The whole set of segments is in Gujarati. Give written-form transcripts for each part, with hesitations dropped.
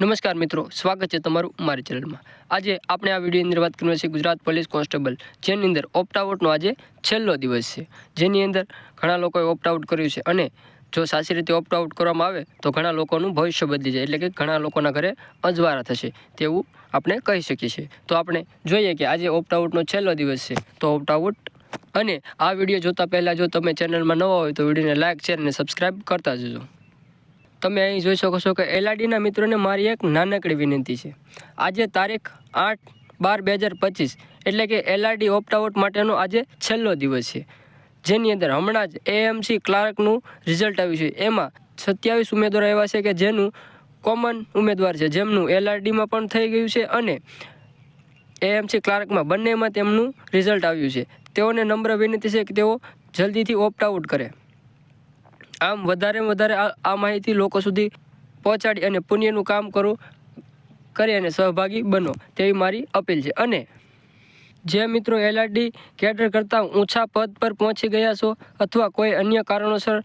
નમસ્કાર મિત્રો, સ્વાગત છે તમારું મારી ચેનલમાં। આજે આપણે આ વિડીયોની અંદર વાત કરવાની છે ગુજરાત પોલીસ કોન્સ્ટેબલ, જેની અંદર ઓપ્ટ આઉટનો આજે છેલ્લો દિવસ છે, જેની અંદર ઘણા લોકોએ ઓપ્ટ આઉટ કર્યું છે અને જો સાચી રીતે ઓપ્ટ આઉટ કરવામાં આવે તો ઘણા લોકોનું ભવિષ્ય બદલી જાય, એટલે કે ઘણા લોકોના ઘરે અજવાળા થશે તેવું આપણે કહી શકીએ છીએ। તો આપણે જોઈએ કે આજે ઓપ્ટ આઉટનો છેલ્લો દિવસ છે, તો ઓપ્ટ આઉટ અને આ વિડીયો જોતા પહેલાં જો તમે ચેનલમાં નવા હોય તો વિડીયોને લાઇક, શેર અને સબસ્ક્રાઈબ કરતા જજો। તમે અહીં જોઈ શકો છો કે એલઆરડીના મિત્રોને મારી એક નાનકડી વિનંતી છે। આજે તારીખ 8/12/2025 એટલે કે એલઆરડી ઓપ્ટ આઉટ માટેનો આજે છેલ્લો દિવસ છે, જેની અંદર હમણાં જ એએમસી ક્લાર્કનું રિઝલ્ટ આવ્યું છે। એમાં 27 ઉમેદવારો એવા છે કે જેનું કોમન ઉમેદવાર છે, જેમનું એલઆરડીમાં પણ થઈ ગયું છે અને એએમસી ક્લાર્કમાં બંનેમાં તેમનું રિઝલ્ટ આવ્યું છે। તેઓને નમ્ર વિનંતી છે કે તેઓ જલ્દીથી ઓપ્ટ આઉટ કરે। આમ વધારેમાં વધારે આ માહિતી લોકો સુધી પહોંચાડી અને પુણ્યનું કામ કરી અને સહભાગી બનો તેવી મારી અપીલ છે। અને જે મિત્રો એલઆરડી કેડર કરતાં ઊંચા પદ પર પહોંચી ગયા છો અથવા કોઈ અન્ય કારણોસર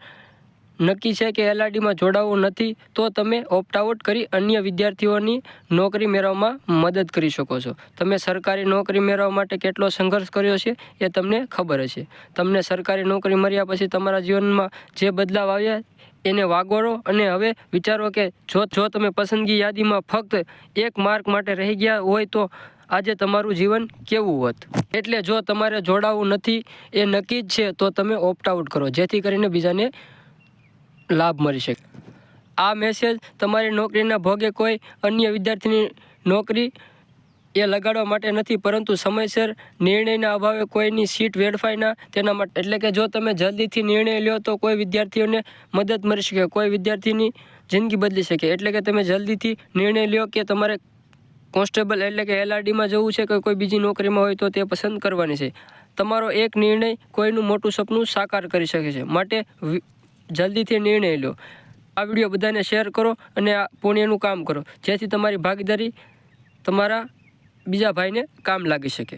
નક્કી છે કે એલઆરડીમાં જોડાવવું નથી, તો તમે ઓપ્ટ આઉટ કરી અન્ય વિદ્યાર્થીઓની નોકરી મેળવવામાં મદદ કરી શકો છો। તમે સરકારી નોકરી મેળવવા માટે કેટલો સંઘર્ષ કર્યો છે એ તમને ખબર હશે। તમને સરકારી નોકરી મળ્યા પછી તમારા જીવનમાં જે બદલાવ આવ્યા એને વાગોળો અને હવે વિચારો કે જો તમે પસંદગી યાદીમાં ફક્ત એક માર્ક માટે રહી ગયા હોય તો આજે તમારું જીવન કેવું હોત। એટલે જો તમારે જોડાવવું નથી એ નક્કી જ છે તો તમે ઓપ્ટ આઉટ કરો, જેથી કરીને બીજાને લાભ મળી શકે। આ મેસેજ તમારી નોકરીના ભોગે કોઈ અન્ય વિદ્યાર્થીની નોકરી એ લગાડવા માટે નથી, પરંતુ સમયસર નિર્ણયના અભાવે કોઈની સીટ વેડફાય તેના માટે। એટલે કે જો તમે જલ્દીથી નિર્ણય લો તો કોઈ વિદ્યાર્થીઓને મદદ મળી શકે, કોઈ વિદ્યાર્થીની જિંદગી બદલી શકે। એટલે કે તમે જલ્દીથી નિર્ણય લો કે તમારે કોન્સ્ટેબલ એટલે કે એલઆરડીમાં જવું છે કે કોઈ બીજી નોકરીમાં હોય તો તે પસંદ કરવાની છે। તમારો એક નિર્ણય કોઈનું મોટું સપનું સાકાર કરી શકે છે, માટે જલ્દીથી નિર્ણય લો। આ વિડીયો બધાને શેર કરો અને આ પુણ્યનું કામ કરો, જેથી તમારી ભાગીદારી તમારા બીજા ભાઈને કામ લાગી શકે।